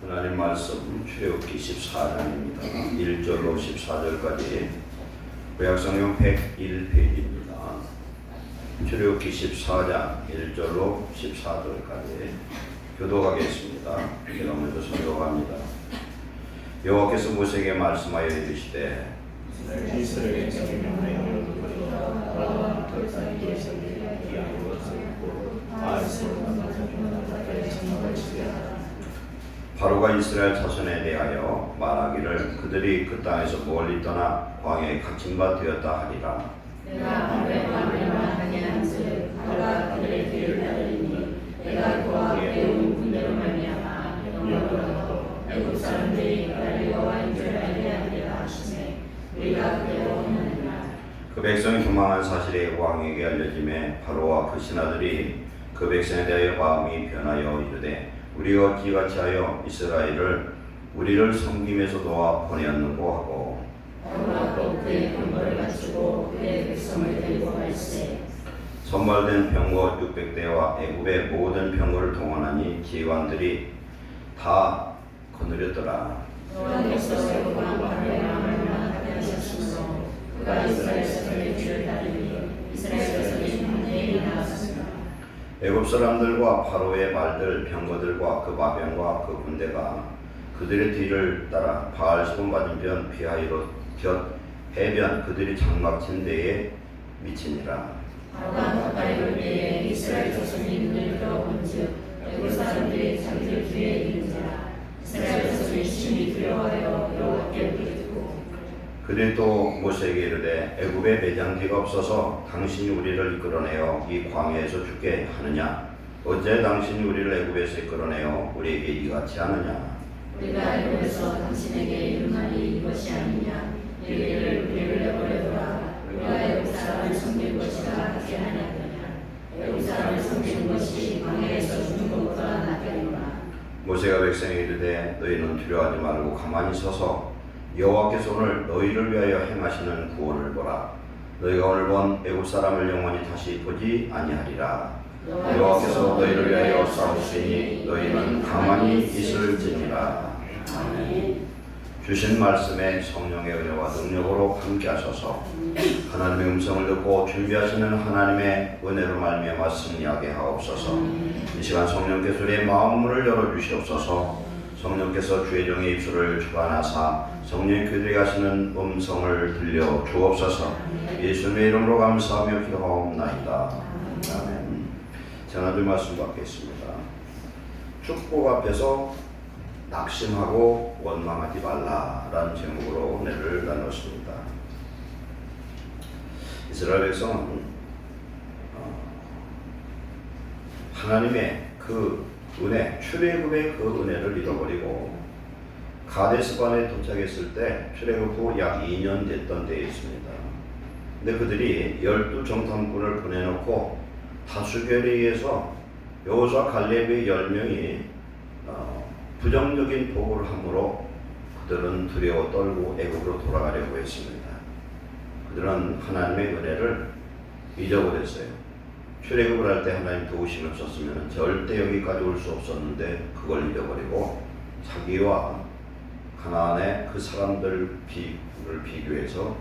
하나님 말씀 출애굽기 14장입니다. 1절로 14절까지 구약성경 101페이지입니다. 출애굽기 14장 1절로 14절까지 교독하겠습니다. 제가 먼저 선교합니다. 여호와께서 모세에게 말씀하여 이르시되 이스라엘 백성이 명하여 너희가 돌산 돌산들이 아무것을 입고 바알스로 나가서 가까이 장막을 치게 하라. 바로가 이스라엘 자손에 대하여 말하기를 그들이 그 땅에서 멀리 떠나 광야에 갇힌 바 되었다 하리라. 내가 바로의 말을 하게 한즉 바로가 그들의 뒤를 따르니 내가 그와 배운 군대로 말미암아 영원하고 애국 사람들이 나를 여호와인 줄 알게 하리라 하시매 우리가 그대로 하느니라. 그 백성이 도망한 사실이 왕에게 알려짐에 바로와 그 신하들이 그 백성에 대하여 마음이 변하여 이르되 우리가 어찌같이 하여 이스라엘을 우리를 섬김에서 놓아 보내었는고 하고 바로가 또 그의 병거를 갖추고 그의 백성을 데리고 갈새 선발된 병거 600대와 애굽의 모든 병거를 동원하니 지휘관들이 다 거느렸더라. 여호와께서 애굽과 바로의 마음을 하게 하셨으므로 그가 이스라엘 자손의 뒤를 따르니 이스라엘 자손이 함께 나왔습니다. 애굽 사람들과 바로의 말들 병거들과 그 마병과 그 군대가 그들의 뒤를 따라 바알스본 맞은편 비하이롯 곁 해변 그들이 장막친 데에 미치니라. 바로가 가까이 올 때에 이스라엘 자손이 눈을 들어본즉 애굽 사람들이 자기들 뒤에 있는지라. 이스라엘 자손이 심히 두려워하여 여호와께 부르짖고 그들이 또 모세에게 이르되 애굽에 매장지가 없어서 당신이 우리를 이끌어내어 이 광야에서 죽게 하느냐? 어째 당신이 우리를 애굽에서 이끌어내어 우리에게 이같이 하느냐? 우리가 애굽에서 당신에게 이른 말이 이것이 아니냐? 이르기를 우리를 내버려둬라. 우리가 애굽 사람을 섬길 것이라 하지 아니하느냐? 애굽 사람을 섬기는 것이 광야에서 죽는 것보다 낫겠노라. 모세가 백성에게 이르되 너희는 두려워하지 말고 가만히 서서 여호와께서 오늘 너희를 위하여 행하시는 구원을 보라. 너희가 오늘 본 애굽 사람을 영원히 다시 보지 아니하리라. 여호와께서 너희를 위하여 싸우시니 너희는 가만히 있을지니라. 주신 말씀에 성령의 은혜와 능력으로 함께하셔서 하나님의 음성을 듣고 준비하시는 하나님의 은혜로 말미암아 승리하게 하옵소서. 이 시간 성령께서 우리의 마음문을 열어주시옵소서. 성령께서 주의 종의 입술을 주관하사 성령이 그들에게 하시는 음성을 들려 주옵소서. 예수님의 이름으로 감사하며 기도하옵나이다. 아멘. 전하들 말씀 받겠습니다. 축복 앞에서 낙심하고 원망하지 말라라는 제목으로 은혜를 나눴습니다. 이스라엘 백성은 하나님의 그 은혜, 출애굽의 그 은혜를 잃어버리고 가데스반에 도착했을 때 출애굽 후 약 2년 됐던 때에 있습니다. 근데 그들이 12정탐꾼을 보내놓고 다수결에 의해서 여호수아 갈렙의 10명이 부정적인 보고를 함으로 그들은 두려워 떨고 애굽으로 돌아가려고 했습니다. 그들은 하나님의 은혜를 잊어버렸어요. 출애굽을 할 때 하나님 도우심이 없었으면 절대 여기까지 올 수 없었는데 그걸 잃어버리고 자기와 가나안의 그 사람들을 비교해서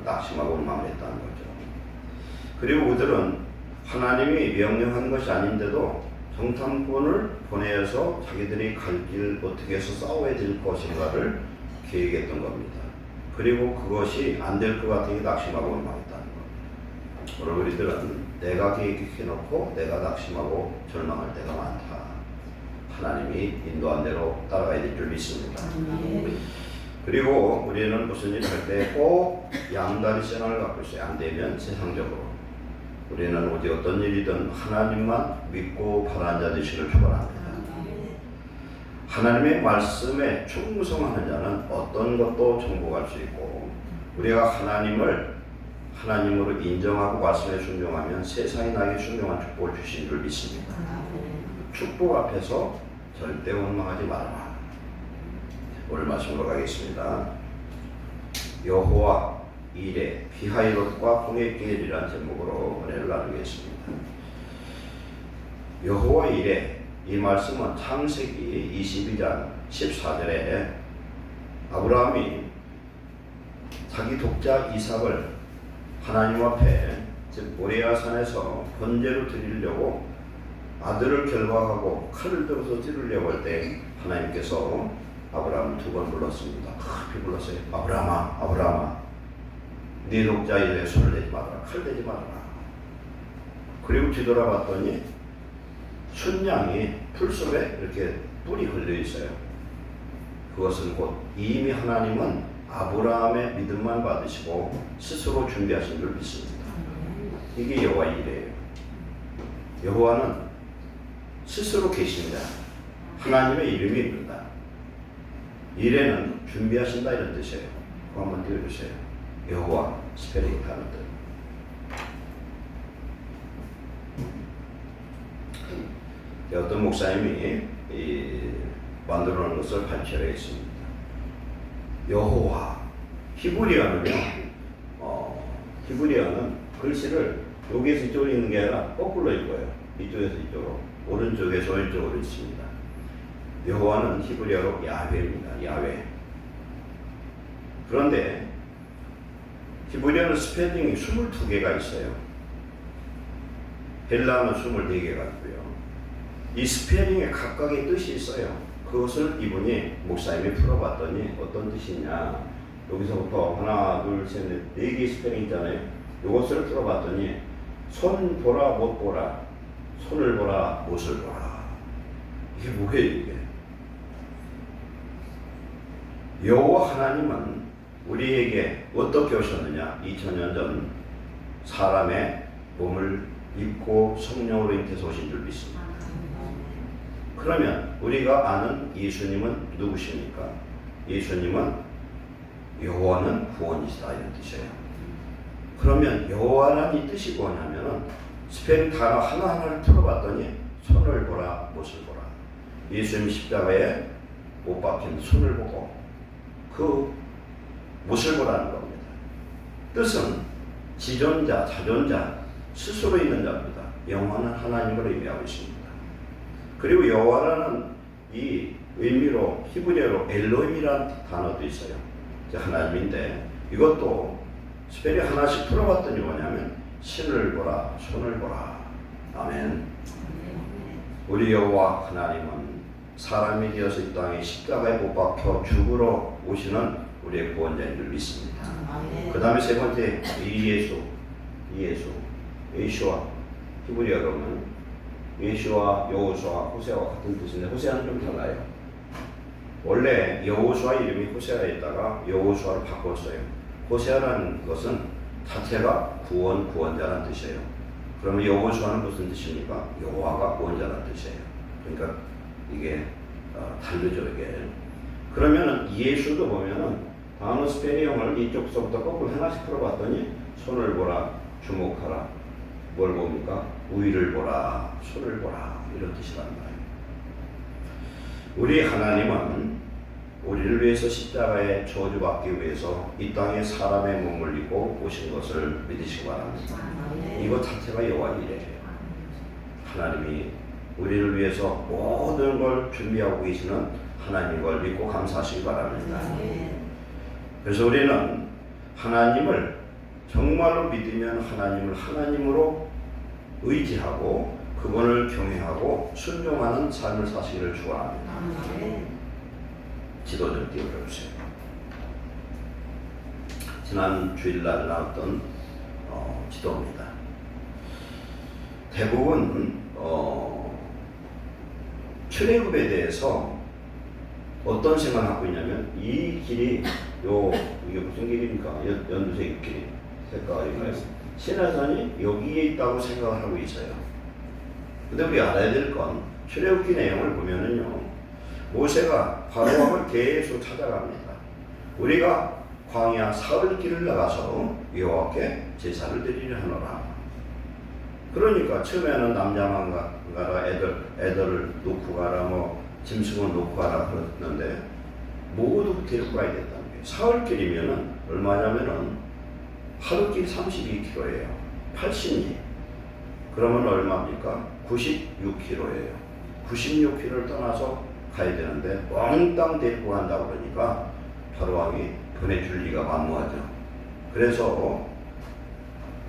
낙심하고 원망을 했다는 거죠. 그리고 그들은 하나님이 명령한 것이 아닌데도 정탐꾼을 보내서 자기들이 갈 길 어떻게 해서 싸워야 될 것인가를 계획했던 겁니다. 그리고 그것이 안 될 것 같으니 낙심하고 원망했다는 겁니다. 오늘 우리들은 내가 계획해놓고 내가 낙심하고 절망할 때가 많다. 하나님이 인도한 대로 따라가야 될 줄 믿습니다. 그리고 우리는 무슨 일을 할 때 꼭 양다리 생활을 갖고 있어요. 안 되면 세상적으로. 우리는 어디 어떤 일이든 하나님만 믿고 바라는 자 되시기를 축원합니다. 하나님의 말씀에 충성하는 자는 어떤 것도 정복할 수 있고 우리가 하나님을 하나님으로 인정하고 말씀에 순종하면 세상이 나에게 순종한 축복을 주신 줄 믿습니다. 축복 앞에서 절대 원망하지 말아라. 오늘 말씀으로 가겠습니다. 여호와 이레 비하이롯과 홍해길이라는 제목으로 은혜를 나누겠습니다. 여호와 이레 이 말씀은 창세기 22장 14절에 아브라함이 자기 독자 이삭을 하나님 앞에 즉 모리아 산에서 번제로 드리려고 아들을 결박하고 칼을 들어서 찌르려고 할 때 하나님께서 아브라함을 2번 불렀습니다. 크게 불렀어요. 아브라함아, 아브라함아, 네 독자에게 손을 대지 말아라. 칼 대지 말아라. 그리고 뒤돌아봤더니 순양이 풀 속에 이렇게 뿔이 걸려 있어요. 그것은 곧 이미 하나님은 아브라함의 믿음만 받으시고 스스로 준비하신 줄 믿습니다. 이게 여호와의 일이에요. 여호와는 스스로 계신다. 하나님의 이름이 있는다. 일에는 준비하신다 이런 뜻이에요. 그거 한번 띄워주세요. 여호와 스페링 하는 뜻. 어떤 목사님이 만들어 놓은 것을 발췌해 있습니다. 여호와 히브리어는요. 히브리어는 글씨를 여기에서 이쪽으로 읽는 게 아니라 거꾸로 읽어요. 이쪽에서 이쪽으로, 오른쪽에서 왼쪽으로 있습니다. 여호와는 히브리어로 야훼입니다. 야훼. 그런데 히브리어는 스펠링이 22개가 있어요. 헬라어는 24개가 있고요. 이 스펠링에 각각의 뜻이 있어요. 그것을 이분이 목사님이 풀어봤더니 어떤 뜻이냐. 여기서부터 하나, 둘, 셋, 넷, 4개의 스펠링 있잖아요. 이것을 풀어봤더니 손 보라, 못 보라, 손을 보라, 못을 보라. 이게 뭐예요, 이게? 여호와 하나님은 우리에게 어떻게 오셨느냐? 2000년 전 사람의 몸을 입고 성령으로 잉태해서 오신 줄 믿습니다. 그러면 우리가 아는 예수님은 누구십니까? 예수님은 여호와는 구원이시다 이런 뜻이에요. 그러면 여호와란 이 뜻이 뭐냐면은 스펠링 단어 하나하나를 풀어봤더니 손을 보라, 못을 보라. 예수님 십자가에 못 박힌 손을 보고 그 못을 보라는 겁니다. 뜻은 지존자, 자존자, 스스로 있는 자입니다. 영원한 하나님을 의미하고 있습니다. 그리고 여호와라는 이 의미로 히브리어로 엘로힘이라는 단어도 있어요. 하나님인데 이것도 스펠이 하나씩 풀어봤더니 뭐냐면 신을 보라, 손을 보라. 아멘. 우리 여호와 하나님은 사람이 되어서 이 땅에 십자가에 못 박혀 죽으러 오시는 우리의 구원자인 줄 믿습니다. 그 다음에 세 번째 예수와 히브리어로는 예수와 여호수아, 호세아와 같은 뜻인데 호세아는 좀 달라요. 원래 여호수아 이름이 호세아였다가 여호수아를 바꿨어요. 호세아라는 것은 자체가 구원자라는 뜻이에요. 그러면 여호수아는 무슨 뜻입니까? 여호와가 구원자라는 뜻이에요. 그러니까 이게 다르죠 이게. 그러면은 예수도 보면은 단어 스페링을 이쪽서부터 거꾸로 하나씩 풀어봤더니 손을 보라, 주목하라. 뭘 봅니까? 우위를 보라, 손을 보라 이런 뜻이란 말이에요. 우리 하나님은 우리를 위해서 십자가에 저주받기 위해서 이 땅에 사람의 몸을 입고 오신 것을 믿으시기 바랍니다. 이것 자체가 여호와의 일이에요. 하나님이 우리를 위해서 모든 걸 준비하고 계시는 하나님인 걸 믿고 감사하시기 바랍니다. 그래서 우리는 하나님을 정말로 믿으면 하나님을 하나님으로 의지하고 그분을 경외하고 순종하는 삶을 사시기를 축원합니다. 지도 좀 띄워주세요. 지난 주일날 나왔던 지도입니다. 대부분 출애굽에 대해서 어떤 생각을 갖고 있냐면 이 길이 이게 무슨 길입니까? 연두색 길 색깔인가요? 시내산이 여기에 있다고 생각을 하고 있어요. 근데 우리 알아야 될 건 출애굽기 내용을 보면은요, 모세가 바로왕을 계속 찾아갑니다. 우리가 광야 사흘 길을 나가서 여호와께 제사를 드리려 하노라. 그러니까 처음에는 남자만 가라, 애들을 놓고 가라, 짐승을 놓고 가라 그랬는데 모두 데리고 가야 된다는 거예요. 사흘 길이면은 얼마냐면은 하루 길 32km예요. 80리. 그러면 얼마입니까? 96km예요. 96km를 떠나서 가야 되는데 몽땅 데리고 간다고 그러니까 바로왕이 보내줄 리가 만무하죠. 그래서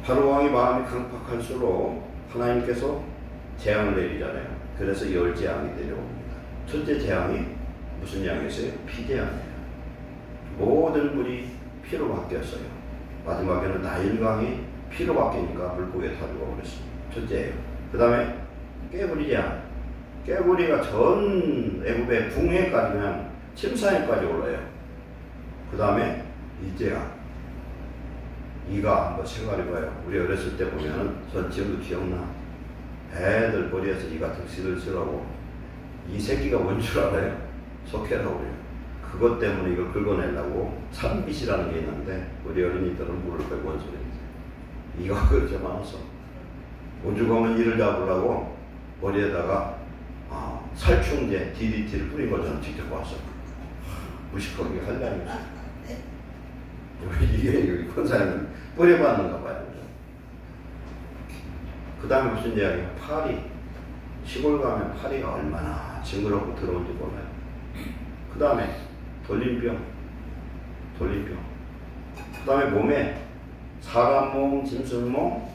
바로왕이 마음이 강팍할수록 하나님께서 재앙을 내리잖아요. 그래서 열 재앙이 내려옵니다. 첫째 재앙이 무슨 재앙이었어요? 피재앙이에요. 모든 물이 피로 바뀌었어요. 마지막에는 나일강이 피로 바뀌니까 물고기에 다 죽어버렸습니다. 첫째예요. 그 다음에 깨구리 재앙. 깨구리가 전 애굽의 붕해까지 그냥 침사해까지 올라요. 그 다음에 이재앙. 이가 한번 생각해봐요. 우리 어렸을 때 보면은 전 지금도 기억나. 애들 머리에서 이 같은 시들시라고 이 새끼가 뭔 줄 알아요? 속해라고 그래요. 그것 때문에 이걸 긁어내려고 산빗이라는 게 있는데 우리 어린이들은 물을 빼고 온 소리인데 이가 그렇게 많아서 오죽하면 이를 잡으려고 머리에다가 살충제 DDT를 뿌린 걸 저는 직접 봤어요. 무식하게 하려니 이게 권사님은 뿌려봤는가 봐요. 그 다음에 무슨 이야기예요? 파리. 시골 가면 파리가 얼마나 징그럽고 더러운지 몰라요. 그 다음에 돌림병. 그 다음에 몸에 사람 몸, 짐승 몸,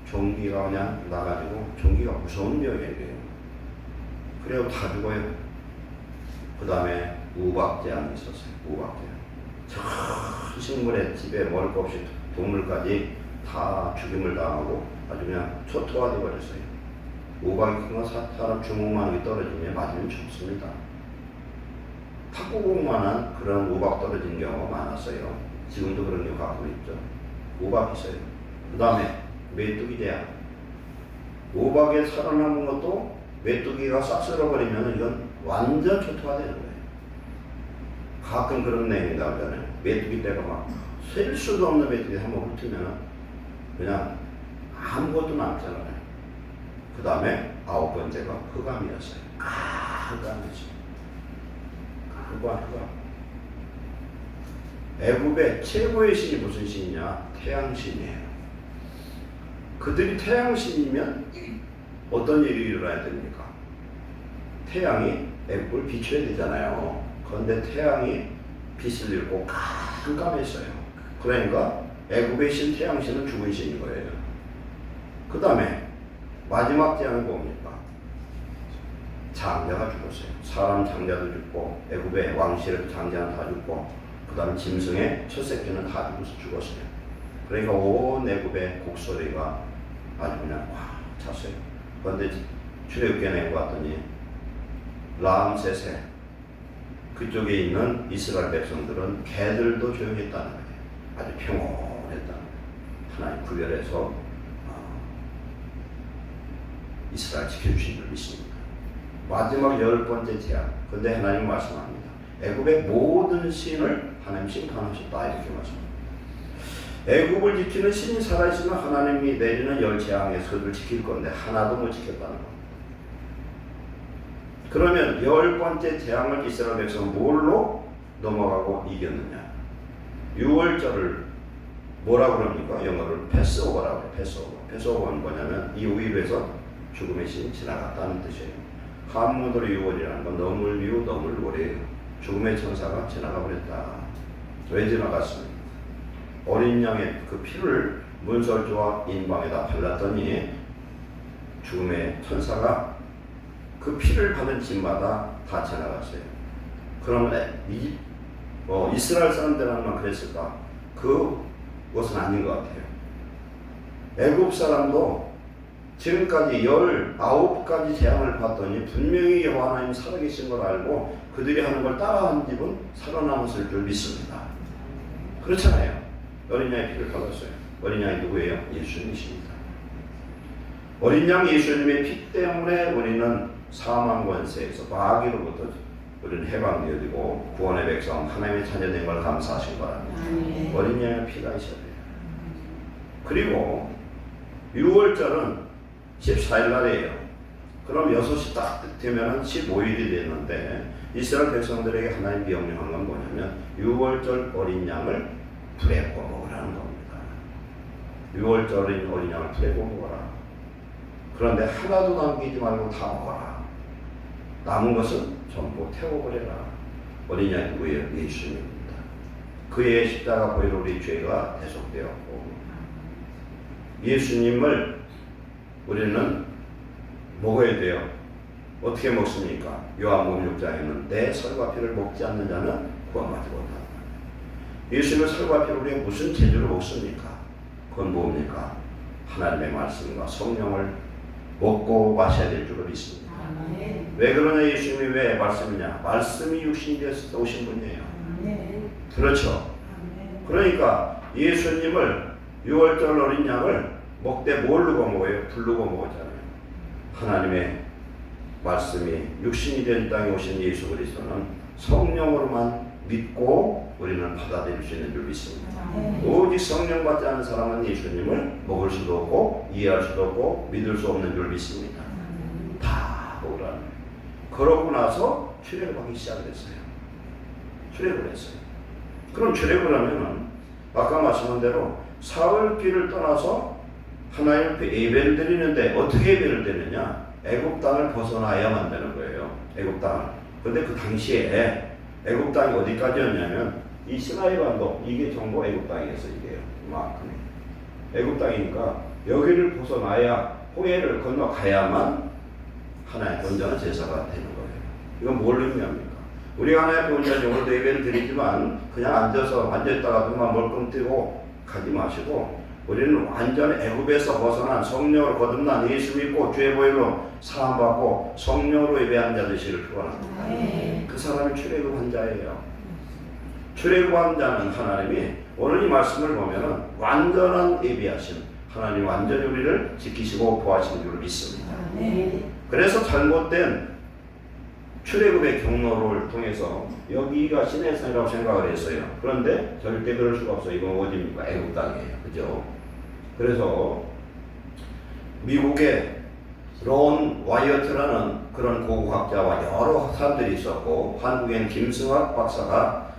종기가 그냥 나가지고 종기가 무서운 병이에요. 그래요 다 죽어요. 그 다음에 우박재앙이 있었어요. 우박재앙. 전 식물의 집에 먹을 것 없이 동물까지 다 죽임을 당하고 아주 그냥 초토화 되어버렸어요. 우박이 큰 거 사람 주먹만하게 떨어지면 맞으면 죽습니다. 탁구공만한 그런 우박 떨어진 경우가 많았어요. 지금도 그런 경우 갖고 있죠. 우박이 있어요. 그 다음에 메뚜기 재앙. 우박에 살아남은 것도 메뚜기가 싹 쓸어버리면 이건 완전 초토화 되는 거예요. 가끔 그런 내용이 나오잖아요. 메뚜기 떼가 막 셀 수도 없는 메뚜기 한번 훑으면 그냥 아무것도 남지 않아요. 그 다음에 9번째가 흑암이었어요. 흑암이죠. 흑암. 애굽의 최고의 신이 무슨 신이냐? 태양신이에요. 그들이 태양신이면 어떤 일이 일어나야 됩니까? 태양이 애굽을 비춰야 되잖아요. 그런데 태양이 빛을 잃고 깜깜했어요. 그러니까 애굽의 신 태양신은 죽은 신인 거예요. 그 다음에 마지막 재앙이 뭡니까? 장자가 죽었어요. 사람 장자도 죽고 애굽의 왕실의 장자는 다 죽고 그 다음 짐승의 첫 새끼는 다 죽었어요. 그러니까 온 애굽의 곡소리가 아주 그냥 꽉 찼어요. 그런데 출애굽기에 내고 봤더니 람세세 그쪽에 있는 이스라엘 백성들은 개들도 조용했다는 거예요. 아주 평온했다는 거예요. 하나님 구별해서 이스라엘 지켜주신 줄 믿습니다. 마지막 10번째 재앙. 근데 하나님 말씀합니다. 애굽의 모든 신을 하나님 심판하셨다 이렇게 말씀합니다. 애굽을 지키는 신이 살아있으면 하나님이 내리는 열 재앙에서 그들을 지킬 건데 하나도 못 지켰다는 겁니다. 그러면 10번째 재앙을 이스라엘 백성은 뭘로 넘어가고 이겼느냐? 6월절을 뭐라 그럽니까? 영어로 패스오버라고 해요. 패스오버는 뭐냐면 이 5일에서 죽음의 신이 지나갔다는 뜻이에요. 한문으로 6월이라는 건 너물미우 너물월이에요. 죽음의 천사가 지나가 버렸다. 왜 지나갔습니까? 어린 양의 그 피를 문설주와 인방에다 발랐더니 죽음의 천사가 그 피를 받은 집마다 다 지나갔어요. 그러면 이스라엘 사람들만 그랬을까? 그것은 아닌 것 같아요. 애굽 사람도 지금까지 19가지 재앙을 봤더니 분명히 여호와 하나님이 살아계신 걸 알고 그들이 하는 걸 따라하는 집은 살아남았을 줄 믿습니다. 그렇잖아요. 어린 양의 피를 발랐어요. 어린 양이 누구예요? 예수님이십니다. 어린 양 예수님의 피 때문에 우리는 사망 권세에서 마귀로부터 우리는 해방되어지고 구원의 백성 하나님의 자녀된 걸 감사하신 바랍니다. 어린 양의 피가 있어야 돼요. 그리고 6월절은 14일 날이에요. 그럼 6시 딱 되면 15일이 됐는데 이스라엘 백성들에게 하나님 명령한 건 뭐냐면 6월절 어린 양을 불에 구워 먹으라는 겁니다. 6월절 어린 양을 불에 구워 먹어라. 그런데 하나도 남기지 말고 다 먹어라. 남은 것은 전부 태워버려라. 어린 양 누구예요? 예수님입니다. 그의 십자가 보혈로 우리 죄가 대속되었고 예수님을 우리는 먹어야 돼요. 어떻게 먹습니까? 요한복음 6장에는 내 살과 피를 먹지 않는 자는 구원받지 못한다. 예수님의 살과 피를 우리가 무슨 재주로 먹습니까? 그건 뭡니까? 하나님의 말씀과 성령을 먹고 마셔야 될 줄로 믿습니다. 왜 그러냐? 예수님이 왜 말씀이냐? 말씀이 육신이 되어서 오신 분이에요. 그렇죠. 그러니까 예수님을 6월절 어린 양을 먹되 뭘 누가 먹어요? 부르고 먹었잖아요. 하나님의 말씀이 육신이 된 땅에 오신 예수 그리스도는 성령으로만 믿고 우리는 받아들일 수 있는 줄 믿습니다. 오직 성령 받지 않은 사람은 예수님을 먹을 수도 없고 이해할 수도 없고 믿을 수 없는 줄 믿습니다. 다 먹으라는 거예요. 그러고 나서 출애굽을 하기 시작을 했어요. 출애굽을 했어요. 그럼 출애굽을 하면은 아까 말씀한 대로 사흘길을 떠나서 하나님 앞에 예배를 드리는데 어떻게 예배를 드리느냐? 애굽 땅을 벗어나야만 되는 거예요. 애굽 땅을. 근데 그 당시에 애굽 땅이 어디까지였냐면 이 시나이 반도 이게 전부 애굽 땅이었어. 이게요. 이만큼이. 애굽 땅이니까 여기를 벗어나야 홍해를 건너가야만 하나의 온전한 제사가 되는 거예요. 이건 뭘 의미합니까? 우리가 하나님 앞에 온전히 오늘도 예배를 드리지만 그냥 앉아서 앉아있다가도만 멀끔 뛰고 가지 마시고 우리는 완전 애굽에서 벗어난 성령으로 거듭난 예수 믿고 죄 보혈로 사함받고 성령으로 예배하는 자 되시기를 축원합니다. 그 사람이 출애굽한 자예요. 출애굽한 자는 하나님이 오늘 이 말씀을 보면은 완전한 예배하신 하나님 완전히 우리를 지키시고 보호하시는 줄 믿습니다. 그래서 잘못된 출애굽의 경로를 통해서 여기가 시내산이라고 생각을 했어요. 그런데 절대 그럴 수가 없어요. 이건 어디입니까? 애굽 땅이에요. 그죠? 그래서 미국의 론 와이어트라는 그런 고고학자와 여러 사람들이 있었고 한국엔 김승학 박사가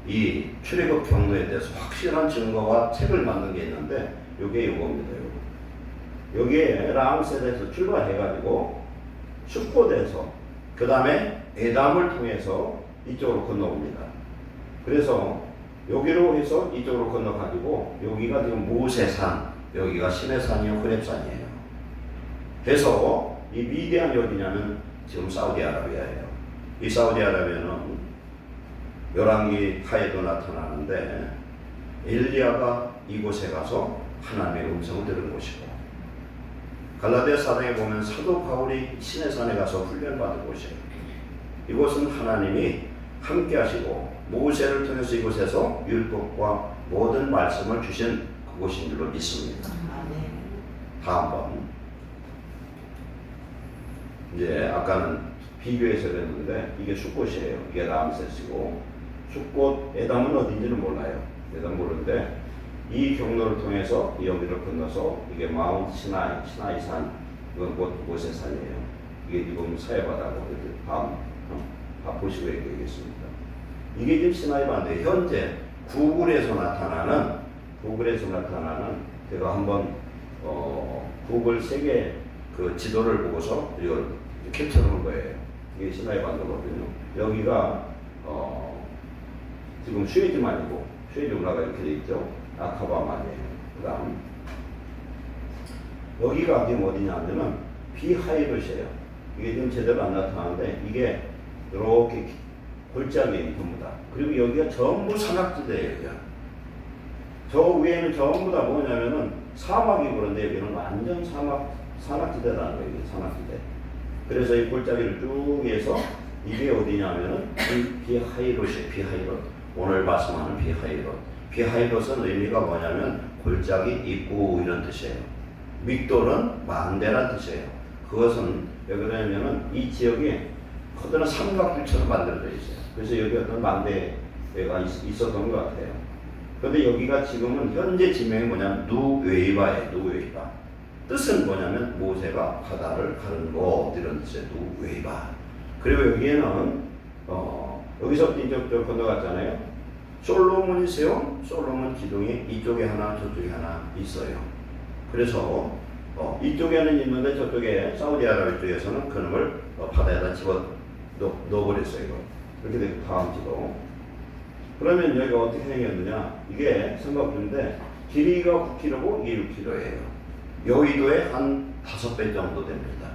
이 출애굽 경로에 대해서 확실한 증거와 책을 만든 게 있는데 이게 이겁니다. 여기에 람셋에서 출발해가지고 숫곳에서 그 다음에 에담을 통해서 이쪽으로 건너옵니다. 그래서 여기로 해서 이쪽으로 건너가지고 여기가 지금 모세산, 여기가 시내산이요 호렙산이에요. 해서 이 미디안이 어디냐면 지금 사우디아라비아예요. 이 사우디아라비아는 열왕기 하에도 나타나는데 엘리야가 이곳에 가서 하나님의 음성을 들은 곳이고 갈라디아 사당에 보면 사도 바울이 시내산에 가서 훈련받은 곳이에요. 이곳은 하나님이 함께 하시고 모세를 통해서 이곳에서 율법과 모든 말씀을 주신 그곳인 줄로 믿습니다. 다음번 이제 아까는 비교해서 그랬는데 이게 숫곳이에요. 이게 람셋이고 숫곳 에담은 어딘지는 몰라요. 에담 모르는데 이 경로를 통해서 여기를 건너서 이게 마운트 시나이산 이건 모세 산이에요. 이게 지금 사해바다고 이렇게 밥 보시고 얘기하겠습니다. 이게 지금 시나이 반도에 현재 구글에서 나타나는 제가 한번 구글 세계 그 지도를 보고서 이걸 캡처한 거예요. 이게 시나이 반도거든요. 여기가 지금 수에즈만이고 수에즈 운하가 이렇게 돼 있죠. 아카바만이에요. 그 다음 여기가 지금 어디냐면은 비하이롯이에요. 이게 지금 제대로 안 나타나는데 이게 이렇게 골짜기에 전부 다. 그리고 여기가 전부 산악지대예요. 여기가. 저 위에는 전부 다 뭐냐면은 사막이 그런데 여기는 완전 산악지대라는 거예요. 산악지대. 그래서 이 골짜기를 쭉 해서 이게 어디냐면은 비하이롯이에요. 비하이롯. 오늘 말씀하는 비하이롯. 비하이롯은 의미가 뭐냐면 골짜기 입구 이런 뜻이에요. 믹돌은 망대란 뜻이에요. 그것은 왜 그러냐면은 이 지역에 커다란 삼각줄처럼 만들어져 있어요. 그래서 여기 어떤 망대가 있었던 것 같아요. 그런데 여기가 지금은 현재 지명이 뭐냐면 누웨이바예요. 누웨이바. 뜻은 뭐냐면 모세가 바다를 가른 곳 이런 뜻이에요. 누웨이바. 그리고 여기에는 여기서부터 이쪽 건너갔잖아요. 솔로몬이 세운 솔로몬 기둥이 이쪽에 하나 저쪽에 하나 있어요. 그래서 이쪽에는 있는데 저쪽에 사우디아라비아 쪽에서는 그놈을 바다에다 집어 넣어버렸어요. 이거. 이렇게 되고 다음 지도. 그러면 여기가 어떻게 생겼느냐? 이게 삼각주인데 길이가 9km고 이게 6km예요. 여의도의 한 5배 정도 됩니다.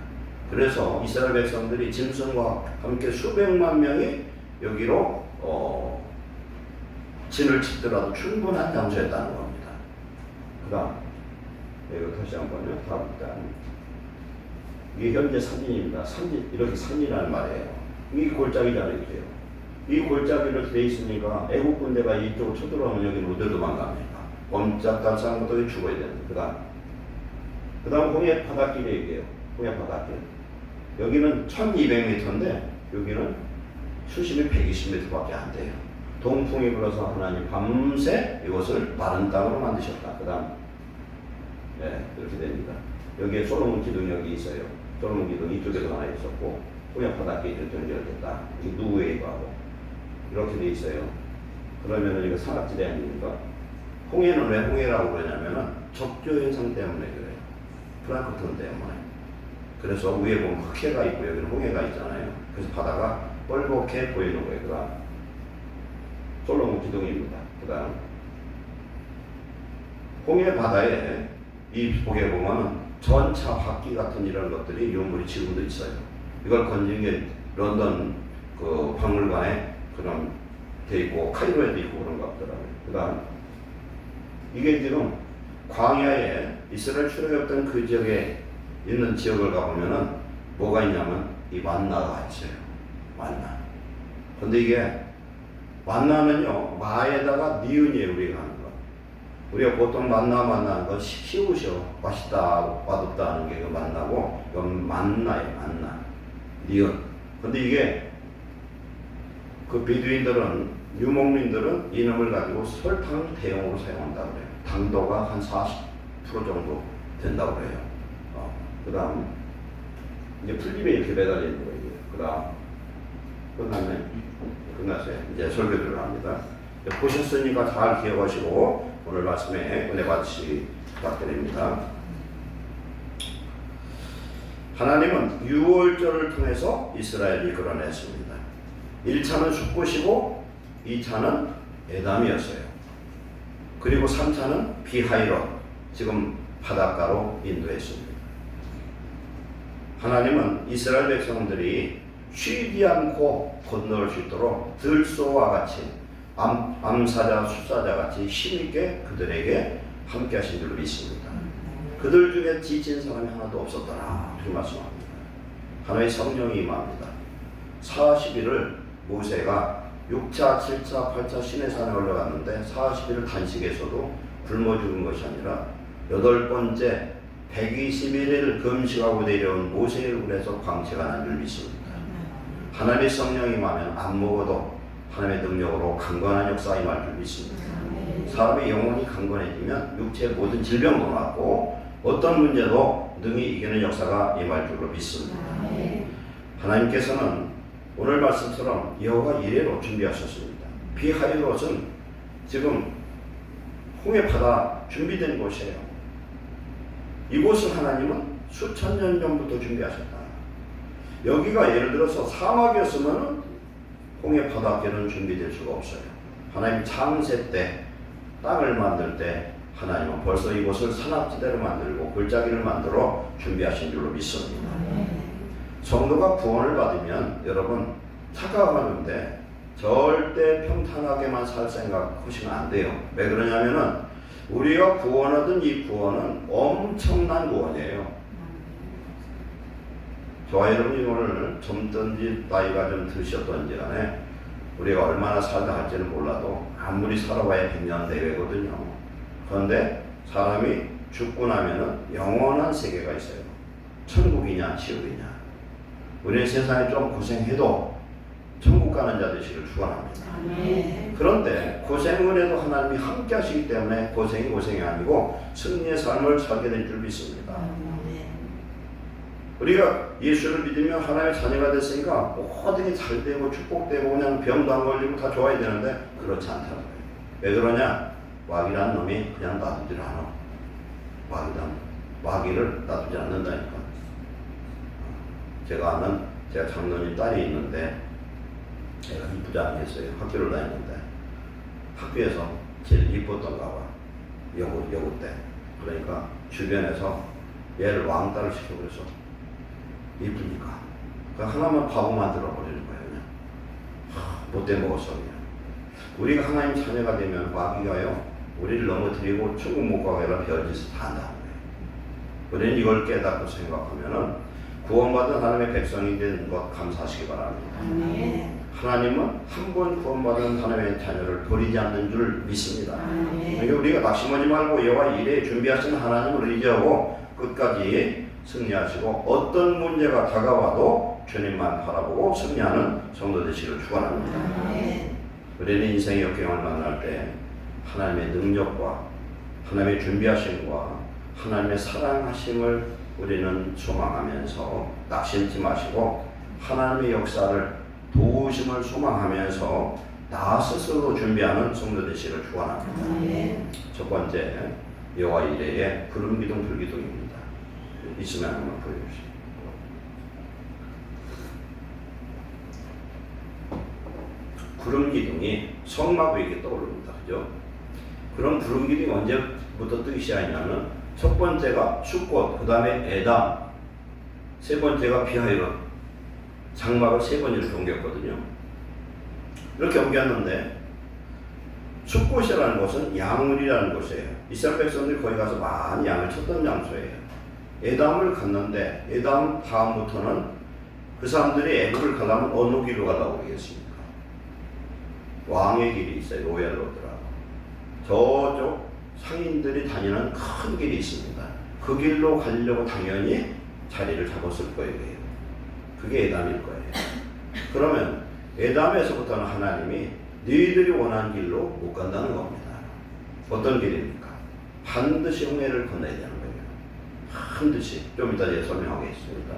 그래서 이스라엘 백성들이 짐승과 함께 수백만 명이 여기로 진을 치더라도 충분한 장소였다는 겁니다. 그 다음 이거 다시 한번요. 다음 이게 현재 사진입니다. 이렇게 산이라는 말이에요. 이게 골짜기잖아요. 그죠? 이 골짜기 이렇게 돼 있으니까 애국 군대가 이쪽으로 쳐들어오면 여기는 어디로 도망갑니까? 꼼짝달싹한 것도 죽어야 됩니다. 그 다음 홍해 바닷길에 얘기해요. 홍해 바닷길. 여기는 1200m인데 여기는 수심이 120m밖에 안 돼요. 동풍이 불어서 하나님 밤새 이것을 마른 땅으로 만드셨다. 그 다음 이렇게 됩니다. 여기에 솔로몬 기둥이 여기 있어요. 솔로몬 기둥 이쪽에도 하나 있었고 홍해 바닷길을 연결됐다. 이 누웨이브하고 이렇게 돼 있어요. 그러면은 이거 산악지대 아닙니까? 홍해는 왜 홍해라고 그러냐면은 적조 현상 때문에 그래요. 플랑크톤 때문에. 그래서 위에 보면 흑해가 있고 여기는 홍해가 있잖아요. 그래서 바다가 뻘겋게 보이는 거예요. 그다음 솔로몬 기둥입니다. 그다음 홍해 바다에 이 보게 보면은 전차 바퀴 같은 이런 것들이 유물이 지금도 있어요. 이걸 건진 게 런던 그 박물관에 그런 돼 있고 카이로에도 있고 그런 것 같더라고요. 그다음 이게 지금 광야에 이스라엘 출애굽했던 그 지역에 있는 지역을 가보면은 뭐가 있냐면 이 만나가 있어요. 만나. 근데 이게 만나는요 마에다가 니은이에요. 우리가 하는 거. 우리가 보통 만나는 건 키우셔 맛있다 맛없다 하는 게 만나고 이건 만나예요. 만나. 니은. 근데 이게 그 비두인들은 유목민들은 이놈을 가지고 설탕 대용으로 사용한다고 그래요. 당도가 한 40% 정도 된다고 그래요. 그 다음 이제 풀잎에 이렇게 매달려 있는 거예요. 그 다음 끝났네. 끝났어요. 이제 설교 들어갑니다. 보셨으니까 잘 기억하시고 오늘 말씀에 은혜 받으시기 부탁드립니다. 하나님은 유월절을 통해서 이스라엘을 이끌어냈습니다. 1차는 숫꽃이고 2차는 에담이었어요. 그리고 3차는 비하이롯, 지금 바닷가로 인도했습니다. 하나님은 이스라엘 백성들이 쉬지 않고 건너올 수 있도록 들소와 같이 암사자, 수사자 같이 힘있게 그들에게 함께 하신 줄로 믿습니다. 그들 중에 지친 사람이 하나도 없었더라. 그렇게 말씀합니다. 하나님의 성령이 임합니다. 40일을 모세가 6차, 7차, 8차 시내산에 올라갔는데 40일을 단식에서도 굶어 죽은 것이 아니라 8번째 121일 금식하고 내려온 모세의 얼굴에서 광채가 난 줄 믿습니다. 하나님의 성령이 임하면 안 먹어도 하나님의 능력으로 강건한 역사 임할 줄 믿습니다. 사람의 영혼이 강건해지면 육체의 모든 질병도 낫고 어떤 문제도 능히 이기는 역사가 임할 줄로 믿습니다. 하나님께서는 오늘 말씀처럼 여호와 이레로 준비하셨습니다. 비하이롯은 지금 홍해 바다 준비된 곳이에요. 이곳을 하나님은 수천 년 전부터 준비하셨다. 여기가 예를 들어서 사막이었으면 홍해 바닷길은 준비될 수가 없어요. 하나님 창세 때 땅을 만들 때 하나님은 벌써 이곳을 산악지대로 만들고 골짜기를 만들어 준비하신 줄로 믿습니다. 성도가 구원을 받으면 여러분 착각하는데 절대 평탄하게만 살 생각 하시면 안 돼요. 왜 그러냐면은 우리가 구원하던 이 구원은 엄청난 구원이에요. 저와 여러분이 오늘 젊든지 나이가 좀 드셨던지 간에 우리가 얼마나 살다 할지는 몰라도 아무리 살아봐야 100년 내외거든요. 그런데 사람이 죽고 나면은 영원한 세계가 있어요. 천국이냐 지옥이냐. 우리는 세상에 좀 고생해도 천국 가는 자 되시길 축원합니다. 그런데 고생을 해도 하나님이 함께 하시기 때문에 고생이 아니고 승리의 삶을 살게 될 줄 믿습니다. 우리가 예수를 믿으면 하나님의 자녀가 됐으니까 모든 게 잘 되고 축복되고 그냥 병도 안 걸리고 다 좋아야 되는데 그렇지 않다는 거예요. 왜 그러냐? 마귀라는 놈이 그냥 놔두질 않아. 마귀를 놔두지 않는다니까. 제가 아는 제가 장로님 딸이 있는데 애가 이쁘지 않겠어요. 학교를 다니는데 학교에서 제일 이뻤던가 봐. 여고 때. 그러니까 주변에서 얘를 왕따를 시켜버려서 이쁘니까 그 하나만 바보 만들어버리는 거예요. 그냥 못돼 먹었어. 그냥 우리가 하나님 자녀가 되면 마귀가요 우리를 넘어뜨리고 천국 못 가게 하라 별짓을 다 한다는 거예요. 우리는 이걸 깨닫고 생각하면은 구원받은 하나님의 백성이 된 것 감사하시기 바랍니다. 하나님은 한 번 구원받은 하나님의 자녀를 버리지 않는 줄 믿습니다. 그러니까 우리가 낙심하지 말고 여호와 이레 준비하신 하나님을 의지하고 끝까지 승리하시고 어떤 문제가 다가와도 주님만 바라보고 승리하는 성도 되시기를 축원합니다. 우리는 인생의 역경을 만날 때 하나님의 능력과 하나님의 준비하심과 하나님의 사랑하심을 우리는 소망하면서 낙심치 마시고 하나님의 역사를 도우심을 소망하면서 나 스스로 준비하는 성도 되시기를 축원합니다. 첫 번째 여호와 이레의 구름 기둥 불 기둥입니다. 있으면 한번 보여주시죠. 구름 기둥이 성막위에 떠오릅니다. 그죠? 그럼 구름 기둥이 언제부터 뜨기 시작했냐면 첫 번째가 숫꽃, 그 다음에 에담, 세 번째가 비하이롯, 장막을 세 번 이렇게 옮겼거든요. 이렇게 옮겼는데 숫꽃이라는 곳은 양물이라는 곳이에요. 이스라엘 백성들이 거기 가서 많이 양을 쳤던 장소예요. 에담을 갔는데 에담 다음부터는 그 사람들이 애굽을 가려면 어느 길로 가려고 그러겠습니까? 왕의 길이 있어요. 로얄 로드라고. 저쪽 상인들이 다니는 큰 길이 있습니다. 그 길로 가려고 당연히 자리를 잡았을 거예요. 그게 에담일 거예요. 그러면 에담에서부터는 하나님이 너희들이 원하는 길로 못 간다는 겁니다. 어떤 길입니까? 반드시 홍해를 건너야 되는 거예요. 반드시. 좀 이따 제가 설명하겠습니다.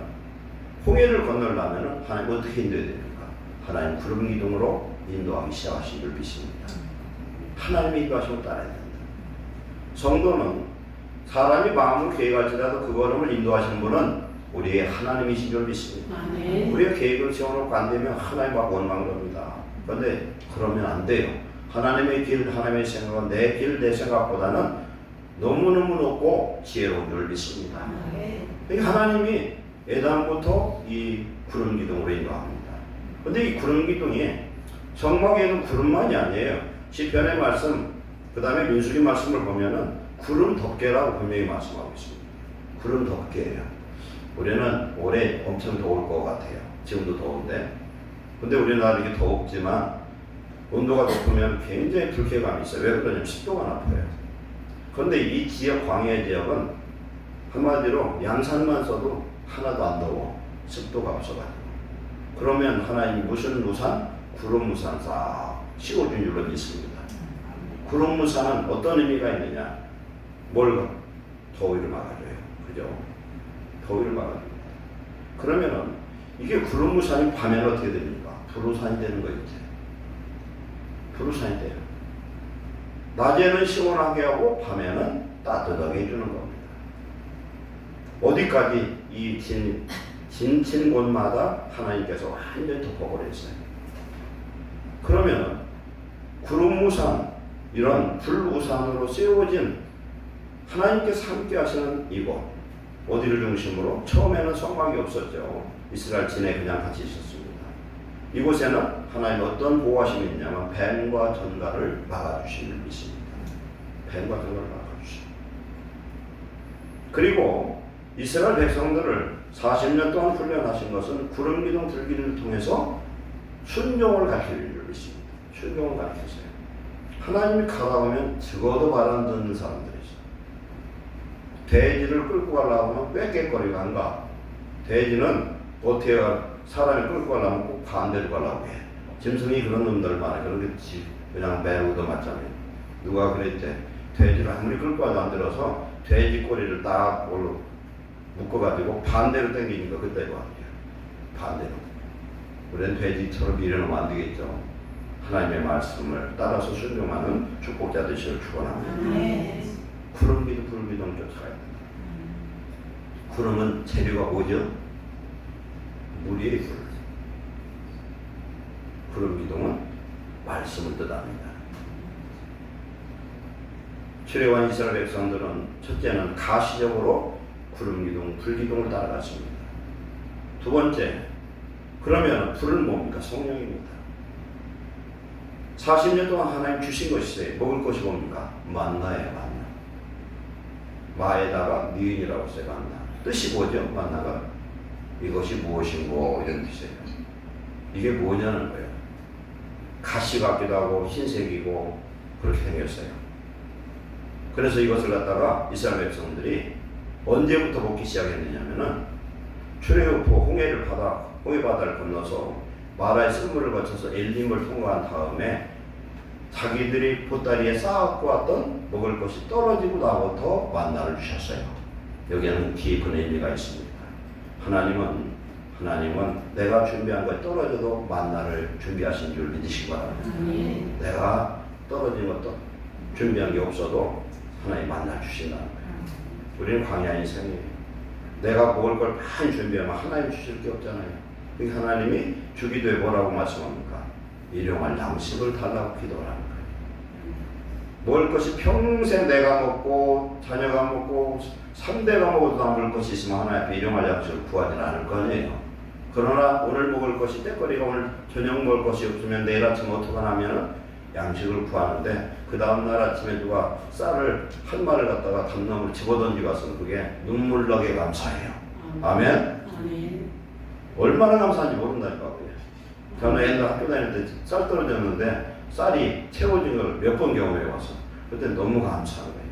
홍해를 건너려면 하나님 어떻게 인도해야 됩니까? 하나님 구름 기둥으로 인도하기 시작하신 줄 믿습니다. 하나님의 인도하심을 따라야 된다. 성도는 사람이 마음으로 계획할지라도 그 걸음을 인도하시는 분은 우리의 하나님이신 줄 믿습니다. 우리가 계획을 세워놓고 안 되면 하나님 앞 원망됩니다. 그런데 그러면 안 돼요. 하나님의 길, 하나님의 생각은 내 길, 내 생각보다는 너무너무 높고 지혜로운 줄 믿습니다. 그러니까 하나님이 에담부터 이 구름 기둥으로 인도합니다. 그런데 이 구름 기둥이 성막에는 구름만이 아니에요. 시편의 말씀, 그 다음에 민수기 말씀을 보면은 구름 덮개라고 분명히 말씀하고 있습니다. 구름 덮개예요. 우리는 올해 엄청 더울 것 같아요. 지금도 더운데. 근데 우리나라 이게 더웠지만 온도가 높으면 굉장히 불쾌감이 있어요. 왜 그러냐면 습도가 높아요. 그런데 이 지역 광야 지역은 한마디로 양산만 써도 하나도 안 더워. 습도가 없어가지고. 그러면 하나님 무슨 우산? 구름 우산 싹 씌워준 줄로 믿습니다. 구름 우산은 어떤 의미가 있느냐? 뭘? 더위를 막아줘요. 그죠? 더위를 막아줍니다. 그러면은 이게 구름 우산이 밤에는 어떻게 됩니까? 불우산이 되는 거겠지. 불우산이 돼요. 낮에는 시원하게 하고 밤에는 따뜻하게 해주는 겁니다. 어디까지 이 진친 곳마다 하나님께서 완전히 덮어버렸어요. 그러면 구름 우산, 이런 불 우산으로 세워진 하나님께서 함께 하시는 이곳, 어디를 중심으로? 처음에는 성막이 없었죠. 이스라엘 진에 그냥 같이 있었습니다. 이곳에는 하나님 어떤 보호하심이 있냐면 뱀과 전갈을 막아주시는 믿습니다. 뱀과 전갈을 막아주시는. 그리고 이스라엘 백성들을 40년 동안 훈련하신 것은 구름 기둥 들기를 통해서 순종을 가르치는 줄 믿습니다. 순종을 가르쳤어요. 하나님이 가라오면 적어도 말 안 듣는 사람들이 있어요. 돼지를 끌고 가려고 하면 꽥꽥거리고 안 가. 돼지는 어떻게 사람이 끌고 가려면 꼭 반대로 가려고 해. 짐승이 그런 놈들 많아요. 그러겠지. 그냥 매우 얻어맞잖아요. 누가 그랬대. 돼지를 아무리 끌고 가도 안 들어서 돼지 꼬리를 딱 묶어가지고 반대로 당기니까 그때로 할게요. 반대로. 우리는 돼지처럼 밀어놓으면 안 되겠죠. 하나님의 말씀을 따라서 순종하는 축복자 되시길 축원합니다. 구름 기둥 불 기둥 쫓아가야 됩니다. 구름은 재료가 뭐죠? 물이에요. 물. 구름 기둥은 말씀을 뜻합니다. 출애굽한 이스라엘 백성들은 첫째는 가시적으로 구름 기둥, 불 기둥을 따라갔습니다. 두 번째, 그러면 불은 뭡니까? 성령입니다. 40년 동안 하나님 주신 것이 있어요. 먹을 것이 뭡니까? 만나예요, 만나. 마에다가 니은이라고 써요, 만나. 뜻이 뭐죠, 만나가? 이것이 무엇인고 이런 뜻이에요. 이게 뭐냐는 거예요. 가시 같기도 하고 흰색이고 그렇게 생겼어요. 그래서 이것을 갖다가 이스라엘 백성들이 언제부터 먹기 시작했느냐면은 출애굽 후 홍해 바다를 건너서 마라의 쓴물을 거쳐서 엘림을 통과한 다음에 자기들이 보따리에 쌓아갖고 왔던 먹을 것이 떨어지고 나부터 만나를 주셨어요. 여기에는 깊은 의미가 있습니다. 하나님은 내가 준비한 것이 떨어져도 만나를 준비하신 줄 믿으시기 바랍니다. 내가 떨어진 것도 준비한 게 없어도 하나님 만나 주신다는 거예요. 우리는 광야 인생이에요. 내가 먹을 걸 많이 준비하면 하나님 주실 게 없잖아요. 그러니까 하나님이 주기도에 뭐라고 말씀합니까? 일용할 양식을 달라고 기도를 하는 거예요. 먹을 것이 평생 내가 먹고 자녀가 먹고 3대가 먹어도 남을 것이 있으면 하나님 앞에 일용할 양식을 구하지는 않을 거 아니에요. 그러나 오늘 먹을 것이 때거리가 오늘 저녁 먹을 것이 없으면 내일 아침 어떡하나 하면은 양식을 구하는데 그 다음날 아침에 누가 쌀을 한 마를 갖다가 담나무를 집어던지고 왔으면 그게 눈물 나게 감사해요. 아멘? 얼마나 감사한지 모른다니까. 저는 옛날 학교 다닐 때 쌀 떨어졌는데 쌀이 채워진 걸 몇 번 경험해 왔어. 그때 너무 감사한 거예요.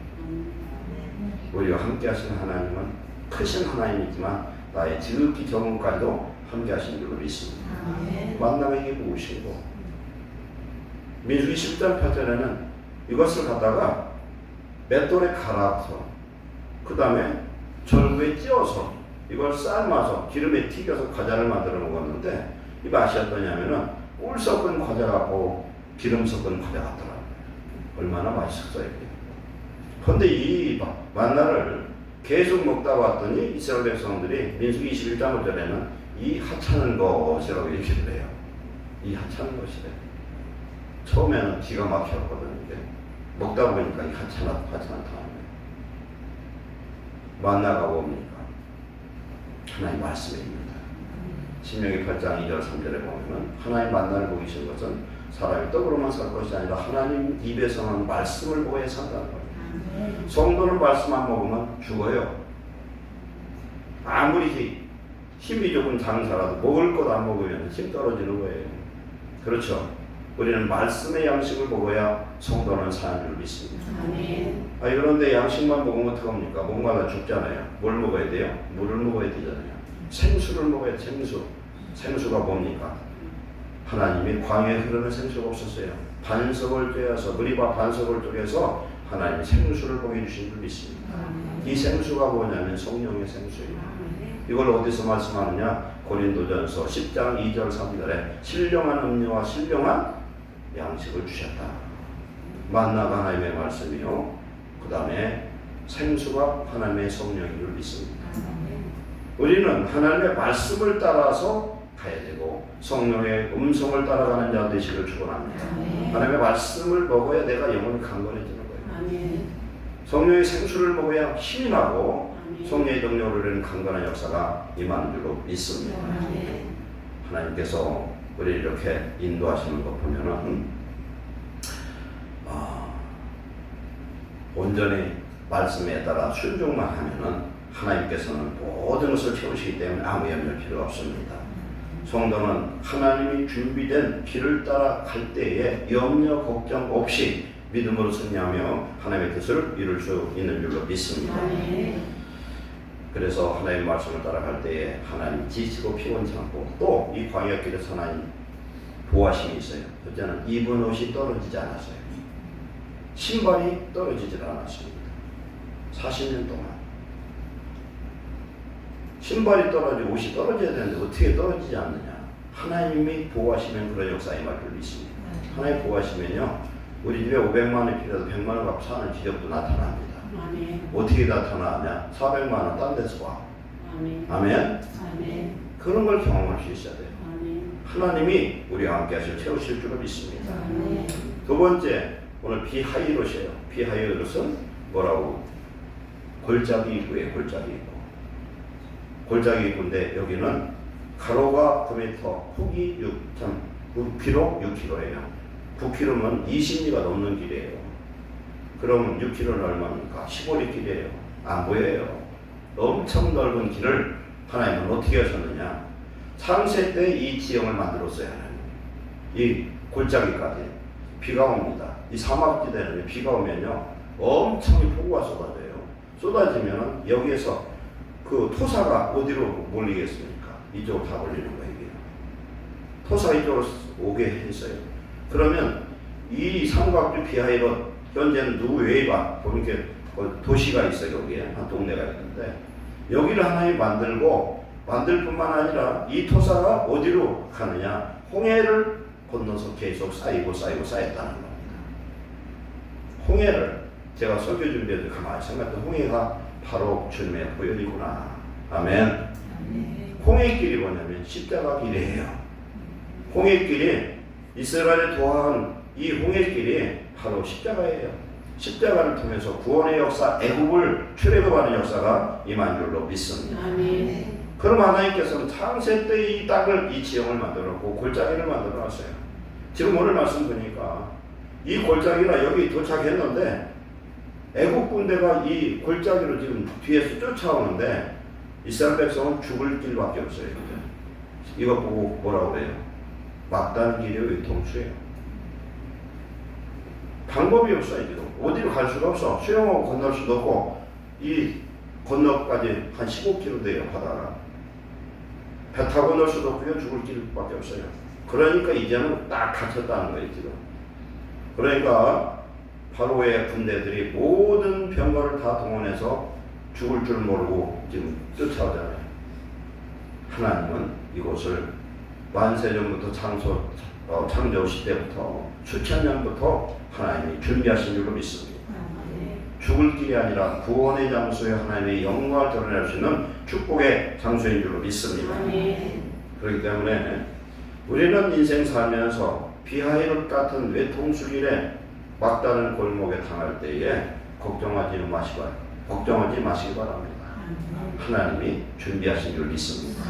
우리와 함께 하시는 하나님은 크신 하나님이지만 나의 지극히 적응까지도 함께 하신 줄로 믿습니다. 만나면 이게 무엇이고 민수기 10장 8절에는 이것을 갖다가 맷돌에 갈아서 그 다음에 절구에 찧어서 이걸 삶아서 기름에 튀겨서 과자를 만들어 먹었는데 이 맛이 어떠냐면은 꿀 섞은 과자 같고 기름 섞은 과자 같더라고요. 얼마나 맛있었어요. 그런데 이 만나를 계속 먹다 왔더니 이스라엘 백성들이 민수기 21장 5절에는 이 하찮은 것이라고 얘기를 해요. 이 하찮은 것이래. 처음에는 기가 막혔거든요. 먹다 보니까 이 하찮다는 거예요. 만나가 뭡니까? 하나님 말씀입니다. 신명기 8장 2절 3절에 보면 하나님 만나를 먹이신 것은 사람이 떡으로만 살 것이 아니라 하나님 입에서 나는 말씀을 먹어야 산다는 거예요. 성도는 말씀 안 먹으면 죽어요. 아무리 힘이 조금 장사라도 먹을 것 안 먹으면 힘 떨어지는 거예요. 그렇죠? 우리는 말씀의 양식을 먹어야 성도는 사는 줄 믿습니다. 그런데 양식만 먹으면 어떡합니까? 목마르다 죽잖아요. 뭘 먹어야 돼요? 물을 먹어야 되잖아요. 생수를 먹어야 돼. 생수가 뭡니까? 하나님이 광야에 흐르는 생수가 없었어요. 반석을 쬐어서 머리와 반석을 쪼개서 하나님이 생수를 보여주신 줄 믿습니다. 이 생수가 뭐냐면 성령의 생수예요. 이걸 어디서 말씀하느냐? 고린도전서 10장 2절 3절에 신령한 음료와 신령한 양식을 주셨다. 만나가 하나님의 말씀이요. 그 다음에 생수가 하나님의 성령인 줄 믿습니다. 우리는 하나님의 말씀을 따라서 가야 되고 성령의 음성을 따라가는 자 되시기를 축원합니다. 하나님의 말씀을 먹어야 내가 영혼이 강건해지는 거예요. 성령의 생수를 먹어야 힘이 나고 성령의 능력으로 이루는 강건한 역사가 임하는 줄로 믿습니다. 하나님께서 우리를 이렇게 인도하시는 것 보면은 온전히 말씀에 따라 순종만 하면은 하나님께서는 모든 것을 채우시기 때문에 아무 염려 필요가 없습니다. 성도는 하나님이 준비된 길을 따라 갈 때에 염려 걱정 없이 믿음으로 승리하며 하나님의 뜻을 이룰 수 있는 줄로 믿습니다. 그래서 하나님의 말씀을 따라갈 때에 하나님 지치고 피곤치 않고 또 이 광야길에서 하나님 보호하심이 있어요. 첫째는 입은 옷이 떨어지지 않았어요. 신발이 떨어지질 않았습니다. 40년 동안 신발이 떨어지고 옷이 떨어져야 되는데 어떻게 떨어지지 않느냐? 하나님이 보호하시면 그런 역사에 임할 줄 믿습니다. 하나님 보호하시면요 우리 집에 500만 원이 필요해도 100만 원 갖고 사는 기적도 나타납니다. 어떻게 나타나냐? 400만 원 딴 데서 와. 아멘. 그런 걸 경험할 수 있어야 돼요. 하나님이 우리와 함께 하실 채우실 줄로 믿습니다. 아멘. 두 번째, 오늘 비하이롯이에요. 비하이롯은 뭐라고? 골짜기 입구예요. 골짜기 입구. 골짜기 입구인데 여기는 가로가 9m, 폭이 9km, 6km예요. 9km면 20리가 넘는 길이에요. 그럼 6km는 얼마입니까? 15리 길이에요. 안 보여요. 엄청 넓은 길을 하나님은 어떻게 하셨느냐? 창세 때 이 지형을 만들었어요. 하나님. 이 골짜기까지 비가 옵니다. 이 사막지대는 비가 오면요 엄청 폭우가 쏟아져요. 쏟아지면 여기에서 그 토사가 어디로 몰리겠습니까? 이쪽으로 다 몰리는 거예요. 이게. 토사가 이쪽으로 오게 했어요. 그러면 이 삼각주 비하이롯 현재는 누웨이바 보니까 도시가 있어요. 여기에 한 동네가 있는데 여기를 하나님이 만들 뿐만 아니라 이 토사가 어디로 가느냐? 홍해를 건너서 계속 쌓이고 쌓였다는 겁니다. 홍해를 제가 설교 준비할 때 가만히 생각했던 홍해가 바로 주님의 보혈이구나. 아멘. 홍해길이 뭐냐면 십자가 길이에요. 홍해길이 이스라엘에 도하한 이 홍해길이 바로 십자가예요. 십자가를 통해서 구원의 역사, 애굽을 출애굽하는 역사가 임한 줄로 믿습니다. 아멘. 그럼 하나님께서는 창세 때 이 땅을, 이 지형을 만들었고 골짜기를 만들어 놨어요. 지금 오늘 말씀 보니까 이 골짜기가 여기 도착했는데 애국 군대가 이 골짜기로 지금 뒤에서 쫓아오는데 이스라엘 백성은 죽을 길밖에 없어요. 이거 보고 뭐라고 그래요? 막다른 길이 외통수예요. 방법이 없어요. 지금 어디로 갈 수가 없어. 수영하고 건널 수도 없고 이 건너까지 한 15km 돼요. 바다가. 배 타고 건널 수도 없고요. 죽을 길밖에 없어요. 그러니까 이제는 딱 갇혔다는 거예요. 지금. 그러니까 바로의 군대들이 모든 병거를 다 동원해서 죽을 줄 모르고 지금 쫓아오잖아요. 하나님은 이곳을 만세전부터 창조 시대부터 수천 년부터 하나님이 준비하신 줄로 믿습니다. 죽을 길이 아니라 구원의 장소에 하나님의 영광을 드러낼 수 있는 축복의 장소인 줄로 믿습니다. 그렇기 때문에 우리는 인생 살면서 비하이롯 같은 외통수길에 막다른 골목에 당할 때에 걱정하지 마시기 바랍니다. 하나님이 준비하신 줄 믿습니다.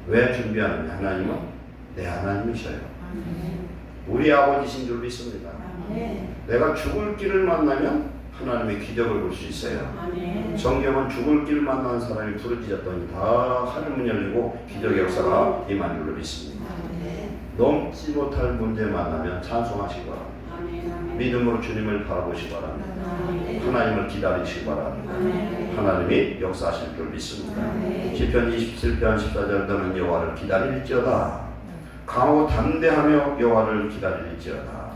왜 준비하느냐? 하나님은 내 하나님이셔요. 우리 아버지신 줄 믿습니다. 내가 죽을 길을 만나면 하나님의 기적을 볼 수 있어요. 성경은 죽을 길을 만난 사람이 부르짖었더니 다 하늘문 열리고 기적의 역사가 임한 줄로 믿습니다. 넘지 못할 문제 만나면 찬송하시기 바랍니다. 믿음으로 주님을 바라보시기 바랍니다. 하나님을 기다리시기 바랍니다. 하나님이 역사하실 줄 믿습니다. 시편 27편 14절 너는 여호와를 기다릴지어다. 강하고 담대하며 여호와를 기다릴지어다.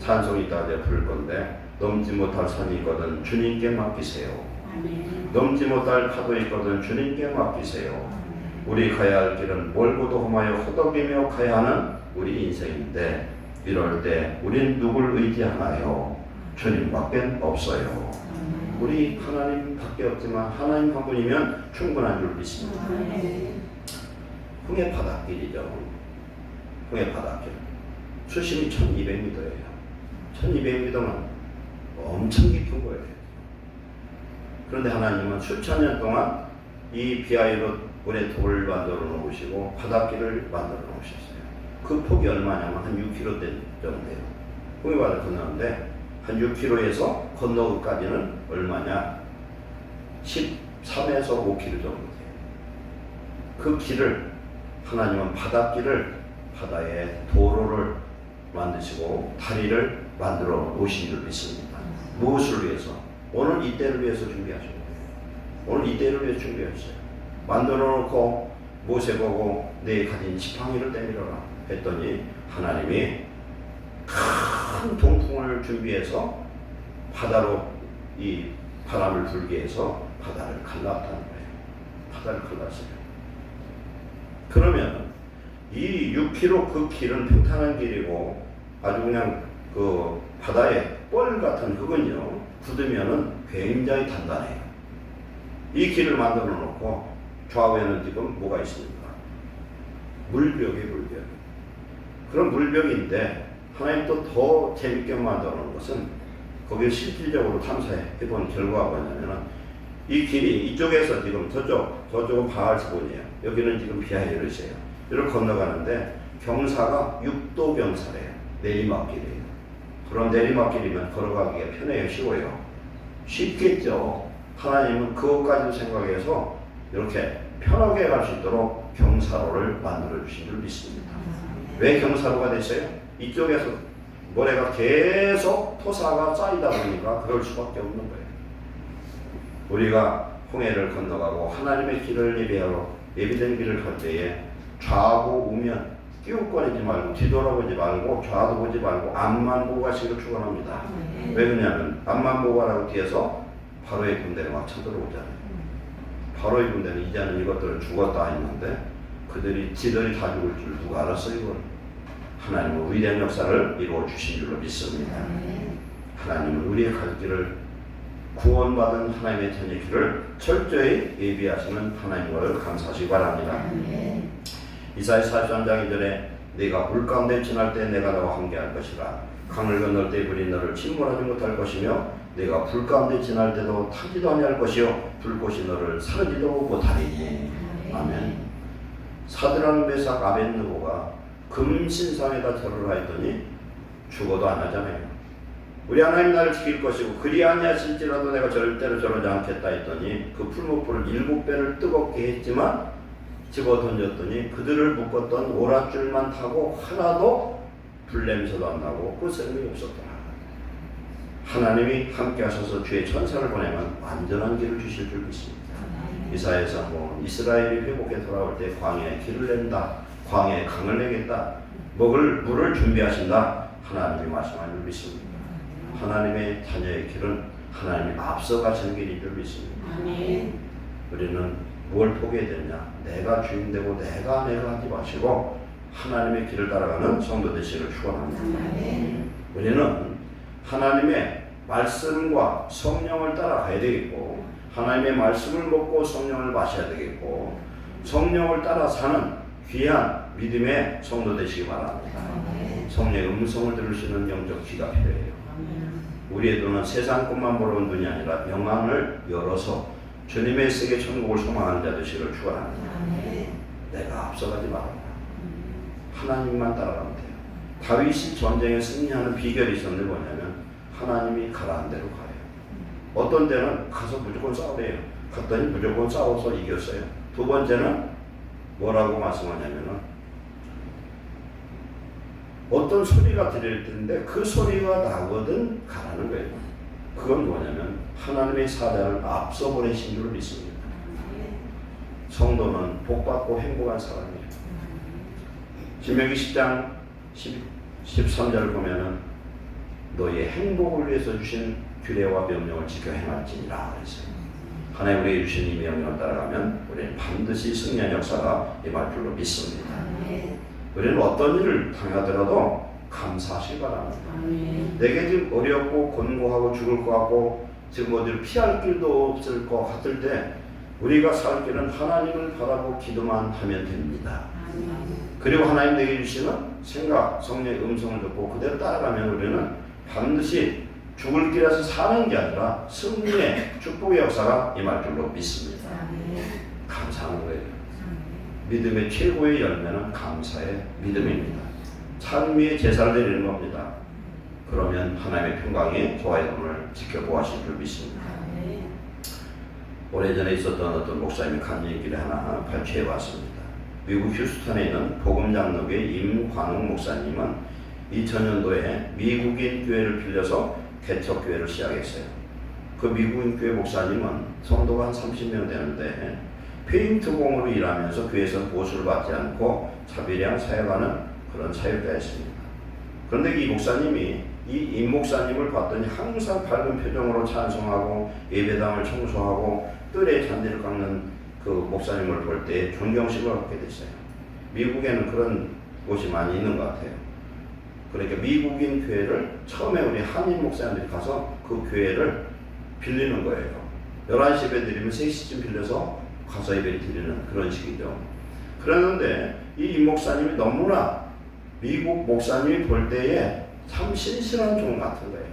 찬송이 있다 부를 건데 넘지 못할 산이 있거든 주님께 맡기세요. 넘지 못할 파도 있거든 주님께 맡기세요. 우리 가야 할 길은 멀고도 험하여 허덕이며 가야 하는 우리 인생인데 이럴 때 우린 누굴 의지하나요? 주님밖에 없어요. 우리 하나님밖에 없지만 하나님 한 분이면 충분한 줄 믿습니다. 홍해 바닷길이죠. 홍해 바닷길. 수심이 1200m예요. 1200m면 엄청 깊은 거예요. 그런데 하나님은 수천 년 동안 이 비하이롯 물에 돌을 만들어 놓으시고 바닷길을 만들어 놓으셨어요. 그 폭이 얼마냐면 한 6km 정도 돼요. 홍해 바다 건너는데 한 6km에서 건너기까지는 얼마냐? 13에서 5km 정도 돼요. 그 길을 하나님은 바닷길을 바다에 도로를 만드시고 다리를 만들어 놓으신 줄 믿습니다. 무엇을 위해서? 오늘 이때를 위해서 준비하신 거예요. 오늘 이때를 위해서 준비하셨어요. 만들어 놓고 모세 보고 내 가진 지팡이를 내밀어라 했더니 하나님이 큰 동풍을 준비해서 바다로 이 바람을 불게 해서 바다를 갈랐다는 거예요. 바다를 갈랐어요. 그러면 이 6km 그 길은 평탄한 길이고 아주 그냥 그 바다에 뻘 같은 그건요 굳으면은 굉장히 단단해요. 이 길을 만들어 놓고 좌우에는 지금 뭐가 있습니까? 물벽이 물벽. 그런 물벽인데 하나님 또 더 재밌게 만들어 놓은 것은 거기를 실질적으로 탐사해 본 결과가 뭐냐면은 이 길이 이쪽에서 지금 저쪽은 바알스본이에요. 여기는 지금 비하히르시예요. 이를 건너가는데 경사가 6도 경사래요. 내리막길이에요. 그런 내리막길이면 걸어가기가 편해요, 쉬워요. 쉽겠죠. 하나님은 그것까지도 생각해서 이렇게 편하게 갈 수 있도록 경사로를 만들어 주신 줄 믿습니다. 왜 경사로가 됐어요? 이쪽에서 모래가 계속 토사가 쌓이다 보니까 그럴 수밖에 없는 거예요. 우리가 홍해를 건너가고 하나님의 길을 예비하러 예비된 길을 갈 때에 좌고 우면 끼우거리지 말고 뒤돌아보지 말고 좌도 보지 말고 앞만 보고 가시기를 축원합니다. 왜 그러냐면 앞만 보고 가라고 뒤에서 바로의 군대가 막 쳐들어오잖아요. 바로의 군대는 이제는 이것들은 죽었다 했는데 지들이 다 죽을 줄 누가 알았어요? 이걸 하나님은 위대한 역사를 이루어 주신 줄로 믿습니다. 하나님은 우리의 갈 길을 구원받은 하나님의 자녀의 길을 철저히 예비하시는 하나님을 감사하시기 바랍니다. 이사야 43장 2절에 네가 물 가운데 지날 때 내가 너와 함께할 것이라 강을 건널 때 불이 너를 침몰하지 못할 것이며 네가 불 가운데 지날 때도 타지도 아니할 것이요 불꽃이 너를 사르지도 못하리니. 아멘. 사드락 메삭 아벳느고가 금신상에다 절을 하였더니 죽어도 안 하잖아요. 우리 하나님 나를 지킬 것이고 그리 아니하실지라도 내가 절대로 저러지 않겠다 했더니 그 풀무불을 7배를 뜨겁게 했지만 집어 던졌더니 그들을 묶었던 오랏줄만 타고 하나도 불냄새도 안 나고 그 소용이 없었더라. 하나님이 함께 하셔서 주의 천사를 보내면 완전한 길을 주실 줄 믿습니다. 이사야에서 이스라엘이 회복해 돌아올 때 광야에 길을 낸다. 광야에 강을 내겠다. 먹을 물을 준비하신다. 하나님이 말씀하신 줄 믿습니다. 하나님의 자녀의 길은 하나님이 앞서 가시는 길인 줄 믿습니다. 우리는 뭘 포기해야 되느냐? 내가 주인 되고 내가 하지 마시고 하나님의 길을 따라가는 성도 되시기를 축원합니다. 우리는 하나님의 말씀과 성령을 따라가야 되겠고 하나님의 말씀을 먹고 성령을 마셔야 되겠고 성령을 따라 사는 귀한 믿음의 성도 되시기 바랍니다. 성령의 음성을 들을 수 있는 영적 귀가 필요해요. 우리의 눈은 세상 것만 보는 눈이 아니라 영안을 열어서 주님의 세계 천국을 소망하는 자 되시기를 축원합니다. 내가 앞서가지 말아라. 하나님만 따라가면 돼요. 다윗이 전쟁에 승리하는 비결이 있었는데 뭐냐면 하나님이 가라는 대로 가요. 어떤 때는 가서 무조건 싸우래요. 갔더니 무조건 싸워서 이겼어요. 두 번째는 뭐라고 말씀하냐면은 어떤 소리가 들릴 텐데 그 소리가 나거든 가라는 거예요. 그건 뭐냐면 하나님의 사자를 앞서 보내신 줄 믿습니다. 성도는 복받고 행복한 사람이에요. 신명기 10장 13절을 보면은 너의 행복을 위해서 주신 규례와 명령을 지켜 행할지니라 그랬어요. 하나님 우리에게 주신 이 명령을 따라가면 우리는 반드시 승리한 역사가 임할 줄로 믿습니다. 우리는 어떤 일을 당하더라도 감사하시기 바랍니다. 내게 지금 어렵고 곤고하고 죽을 것 같고 지금 어디를 피할 길도 없을 것 같을 때 우리가 살 길은 하나님을 바라고 기도만 하면 됩니다. 그리고 하나님 내게 주시는 생각, 성령의 음성을 듣고 그대로 따라가면 우리는 반드시 죽을 길에서 사는 게 아니라 승리의 축복의 역사가 임할 줄로 믿습니다. 감사하는 거예요. 믿음의 최고의 열매는 감사의 믿음입니다. 찬미의 제사를 드리는 겁니다. 그러면 하나님의 평강이 저와 여러분을 지켜보아실 줄 믿습니다. 오래전에 있었던 어떤 목사님이 간증기를 하나 발췌해 봤습니다. 미국 휴스턴에 있는 복음장로교회 임관웅 목사님은 2000년도에 미국인 교회를 빌려서 개척교회를 시작했어요. 그 미국인 교회 목사님은 성도가 한 30명 되는데 페인트공으로 일하면서 교회에서 보수를 받지 않고 자비량 사역하는 그런 사역자였습니다. 그런데 이 목사님이 임 목사님을 봤더니 항상 밝은 표정으로 찬송하고 예배당을 청소하고 뜰에 잔디를 깎는 그 목사님을 볼 때 존경심을 갖게 됐어요. 미국에는 그런 곳이 많이 있는 것 같아요. 그러니까 미국인 교회를 처음에 우리 한인 목사님들이 가서 그 교회를 빌리는 거예요. 11시 예배 드리면 3시쯤 빌려서 가서 예배를 드리는 그런 식이죠. 그러는데 이 목사님이 너무나 미국 목사님이 볼 때에 참 신실한 종 같은 거예요.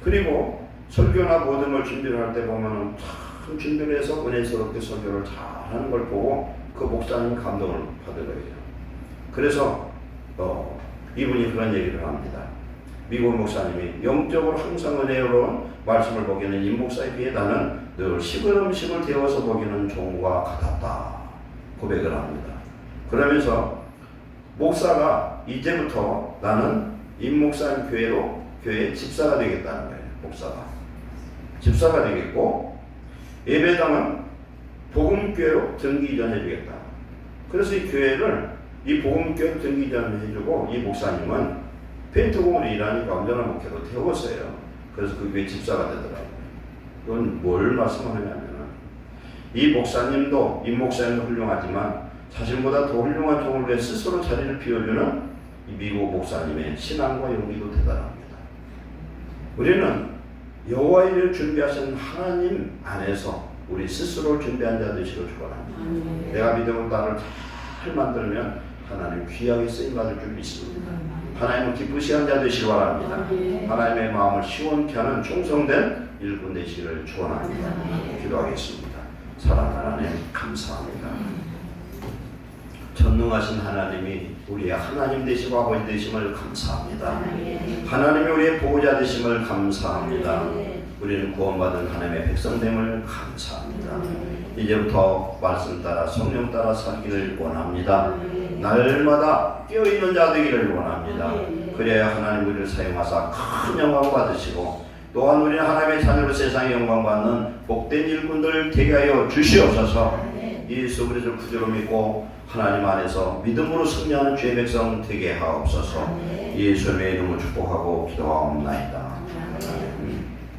그리고 설교나 모든 걸 준비를 할 때 보면은 참 준비를 해서 은혜스럽게 설교를 잘 하는 걸 보고 그 목사님 감동을 받은 거예요. 그래서 이분이 그런 얘기를 합니다. 미국 목사님이 영적으로 항상 은혜로운 말씀을 보기는 임 목사에 비해 나는 늘 식은 음식을 데워서 보기는 종과 같았다 고백을 합니다. 그러면서 목사가 이제부터 나는 임 목사님 교회 집사가 되겠다는 거예요. 집사가 되겠고 예배당은 복음교회로 등기 이전해 주겠다. 그래서 이 교회를 이 복음교회 등기 이전을 해주고 이 목사님은 펜트공으로 일하니까 언제나 목회로 태웠어요. 그래서 그 교회 집사가 되더라고요. 이건 뭘 말씀하느냐면 이 목사님도 이 목사님도 훌륭하지만 자신보다 더 훌륭한 종을 위해 스스로 자리를 비워주는 이 미국 목사님의 신앙과 용기도 대단합니다. 우리는 여호와의 일을 준비하신 하나님 안에서 우리 스스로 준비한 자 되시길 축원합니다. 내가 믿음으로 나를 잘 만들면 하나님 귀하게 쓰임받을 줄 믿습니다. 하나님은 기쁘시한 자 되시기 바랍니다. 하나님의 마음을 시원케 하는 충성된 일꾼 되시기를 축원합니다. 기도하겠습니다. 사랑하는 하나님 감사합니다. 전능하신 하나님이 우리의 하나님 되시고 아버지 되심을 감사합니다. 하나님이 우리의 보호자 되심을 감사합니다. 우리는 구원받은 하나님의 백성됨을 감사합니다. 이제부터 말씀 따라 성령 따라 살기를 원합니다. 날마다 깨어있는 자 되기를 원합니다. 그래야 하나님 우리를 사용하사 큰 영광 받으시고 또한 우리는 하나님의 자녀로 세상에 영광 받는 복된 일꾼들 되게 하여 주시옵소서. 예수 그리스도를 구주로 믿고 하나님 안에서 믿음으로 승리하는 죄의 백성 되게 하옵소서. 예수님의 이름으로 축복하고 기도하옵나이다.